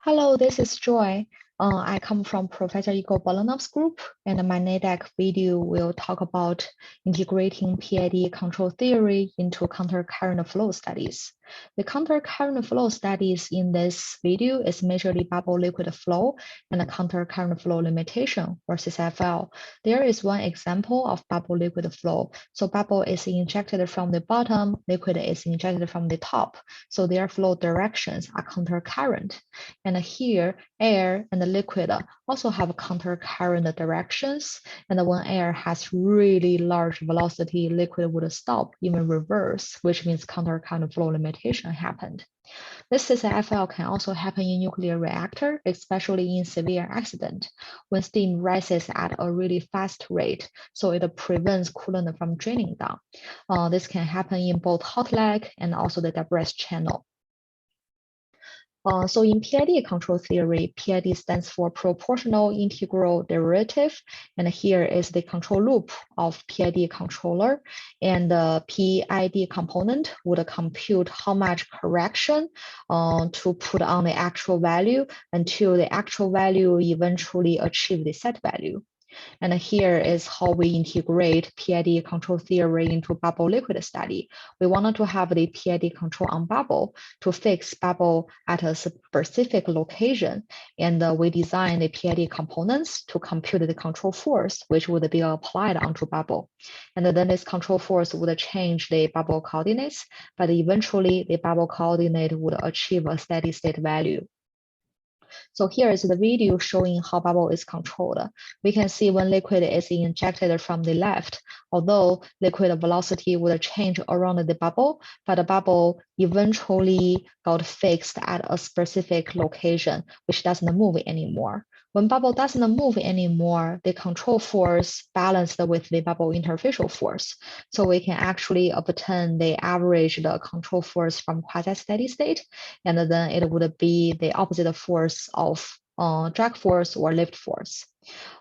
Hello, this is Joy. I come from Professor Igor Balanov's group, and I come from Professor Igor Balanov's group, and my NADAC video will talk about integrating PID control theory into counter-current flow studies. The counter-current flow studies in this video is majorly bubble liquid flow and a counter-current flow limitation, or CCFL. There is one example of bubble liquid flow. So bubble is injected from the bottom, liquid is injected from the top. So their flow directions are counter-current. And here, air and the liquid also have counter-current directions. And when air has really large velocity, liquid would stop, even reverse, which means counter-current flow limitation happened. This CCFL can also happen in nuclear reactor, especially in severe accident, when steam rises at a really fast rate, so it prevents coolant from draining down. This can happen in both hot leg and also the debris channel. So in PID control theory, PID stands for proportional integral derivative, and here is the control loop of PID controller, and the PID component would compute how much correction to put on the actual value until the actual value eventually achieve the set value. And here is how we integrate PID control theory into bubble liquid study. We wanted to have the PID control on bubble to fix bubble at a specific location. And we designed the PID components to compute the control force, which would be applied onto bubble. And then this control force would change the bubble coordinates, but eventually the bubble coordinate would achieve a steady state value. So here is the video showing how bubble is controlled. We can see when liquid is injected from the left, although liquid velocity would change around the bubble, but the bubble eventually got fixed at a specific location, which doesn't move anymore. When bubble doesn't move anymore, the control force balanced with the bubble interfacial force. So we can actually obtain the average control force from quasi-steady state, and then it would be the opposite force of drag force or lift force.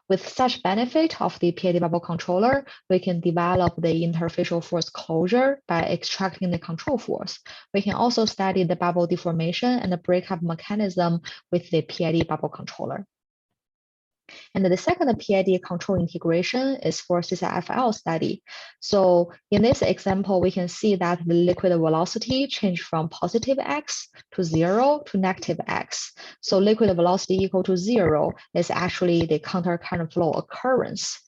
With such benefit of the PID bubble controller, we can develop the interfacial force closure by extracting the control force. We can also study the bubble deformation and the breakup mechanism with the PID bubble controller. And the second PID control integration is for CCFL study. So in this example, we can see that the liquid velocity changed from positive x to 0 to negative x. So liquid velocity equal to 0 is actually the counter-current flow occurrence.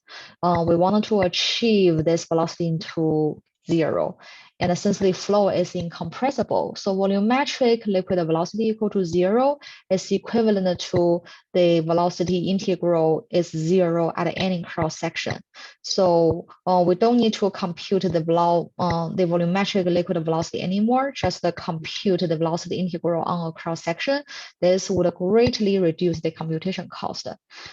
We wanted to achieve this velocity into 0. And essentially flow is incompressible. So volumetric liquid velocity equal to 0 is equivalent to the velocity integral is 0 at any cross section. So we don't need to compute the volumetric liquid velocity anymore, just compute the velocity integral on a cross section. This would greatly reduce the computation cost.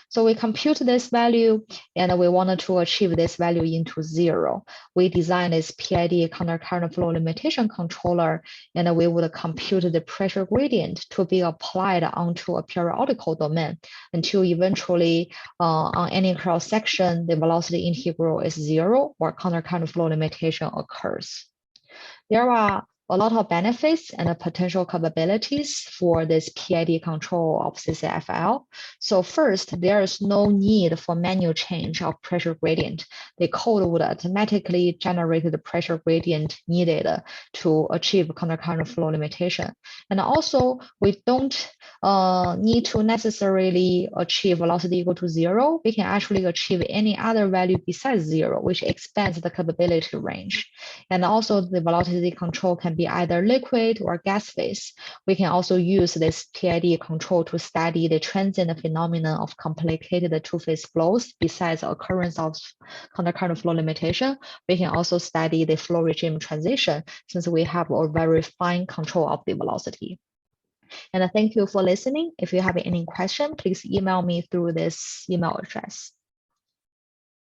So we compute this value, and we wanted to achieve this value into 0. We designed this PID counter-current flow limitation controller, and we would compute the pressure gradient to be applied onto a periodical domain until eventually on any cross section, the velocity integral is 0 or counter-current flow limitation occurs. There are a lot of benefits and potential capabilities for this PID control of CCFL. So first, there is no need for manual change of pressure gradient. The code would automatically generate the pressure gradient needed to achieve counter-current flow limitation. And also, we don't need to necessarily achieve velocity equal to 0. We can actually achieve any other value besides 0, which expands the capability range. And also, the velocity control can be either liquid or gas phase. We can also use this PID control to study the transient phenomenon of complicated two-phase flows. Besides occurrence of counter-current flow limitation, we can also study the flow regime transition since we have a very fine control of the velocity. And thank you for listening. If you have any question, please email me through this email address.